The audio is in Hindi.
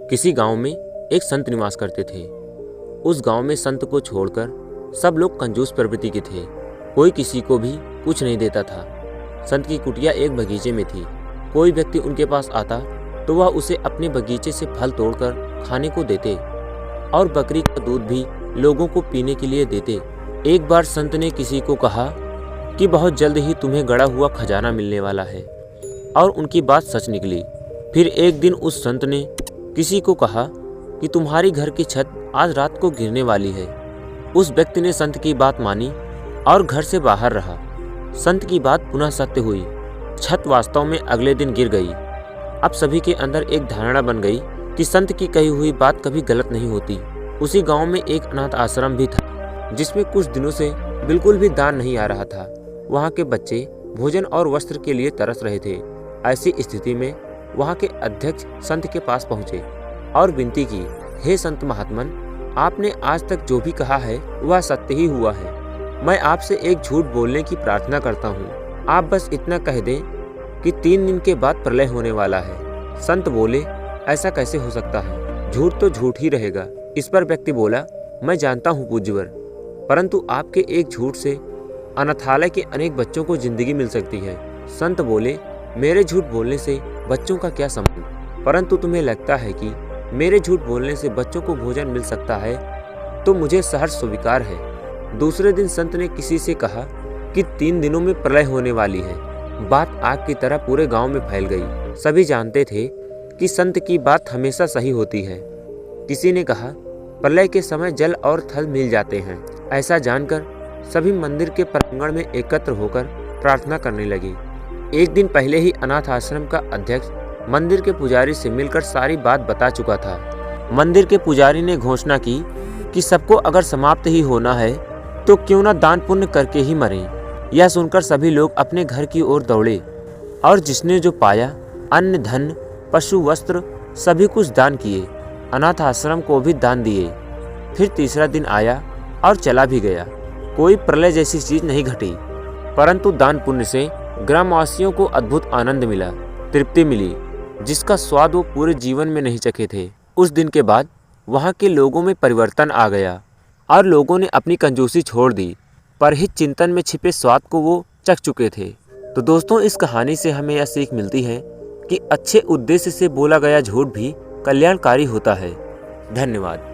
किसी गांव में एक संत निवास करते थे। उस गांव में संत को छोड़कर सब लोग कंजूस प्रवृत्ति के थे। कोई किसी को भी कुछ नहीं देता था। संत की कुटिया एक बगीचे में थी। कोई व्यक्ति उनके पास आता तो वह उसे अपने बगीचे से फल तोड़कर खाने को देते और बकरी का दूध भी लोगों को पीने के लिए देते। एक बार संत ने किसी को कहा कि बहुत जल्द ही तुम्हें गड़ा हुआ खजाना मिलने वाला है, और उनकी बात सच निकली। फिर एक दिन उस संत ने किसी को कहा कि तुम्हारी घर की छत आज रात को गिरने वाली है। उस व्यक्ति ने संत की बात मानी और घर से बाहर रहा। संत की बात पुनः सत्य हुई। छत वास्तव में अगले दिन गिर गई। अब सभी के अंदर एक धारणा बन गई कि संत की कही हुई बात कभी गलत नहीं होती। उसी गांव में एक अनाथ आश्रम भी था जिसमें कुछ दिनों से बिल्कुल भी दान नहीं आ रहा था। वहां के बच्चे भोजन और वस्त्र के लिए तरस रहे थे। ऐसी स्थिति में वहां के अध्यक्ष संत के पास पहुंचे और विनती की, हे संत महात्मन, आपने आज तक जो भी कहा है वह सत्य ही हुआ है। मैं आपसे एक झूठ बोलने की प्रार्थना करता हूँ। आप बस इतना कह दें कि 3 दिन के बाद प्रलय होने वाला है। संत बोले, ऐसा कैसे हो सकता है? झूठ तो झूठ ही रहेगा। इस पर व्यक्ति बोला, मैं जानता हूँ पूज्यवर, परंतु आपके एक झूठ से अनाथालय के अनेक बच्चों को जिंदगी मिल सकती है। संत बोले, मेरे झूठ बोलने से बच्चों का क्या संबंध? परंतु तुम्हें लगता है कि मेरे झूठ बोलने से बच्चों को भोजन मिल सकता है तो मुझे सहर्ष स्वीकार है। दूसरे दिन संत ने किसी से कहा कि 3 दिनों में प्रलय होने वाली है। बात आग की तरह पूरे गांव में फैल गई। सभी जानते थे कि संत की बात हमेशा सही होती है। किसी ने कहा, प्रलय के समय जल और थल मिल जाते हैं। ऐसा जानकर सभी मंदिर के प्रांगण में एकत्र होकर प्रार्थना करने लगे। एक दिन पहले ही अनाथ आश्रम का अध्यक्ष मंदिर के पुजारी से मिलकर सारी बात बता चुका था। मंदिर के पुजारी ने घोषणा की कि सबको अगर समाप्त ही होना है तो क्यों न दान पुण्य करके ही मरें। यह सुनकर सभी लोग अपने घर की ओर दौड़े और जिसने जो पाया, अन्न, धन, पशु, वस्त्र, सभी कुछ दान किए। अनाथ आश्रम को भी दान दिए। फिर तीसरा दिन आया और चला भी गया। कोई प्रलय जैसी चीज नहीं घटी, परंतु दान पुण्य से ग्रामवासियों को अद्भुत आनंद मिला, तृप्ति मिली, जिसका स्वाद वो पूरे जीवन में नहीं चखे थे। उस दिन के बाद वहाँ के लोगों में परिवर्तन आ गया और लोगों ने अपनी कंजूसी छोड़ दी। परहित चिंतन में छिपे स्वाद को वो चख चुके थे। तो दोस्तों, इस कहानी से हमें यह सीख मिलती है कि अच्छे उद्देश्य से बोला गया झूठ भी कल्याणकारी होता है। धन्यवाद।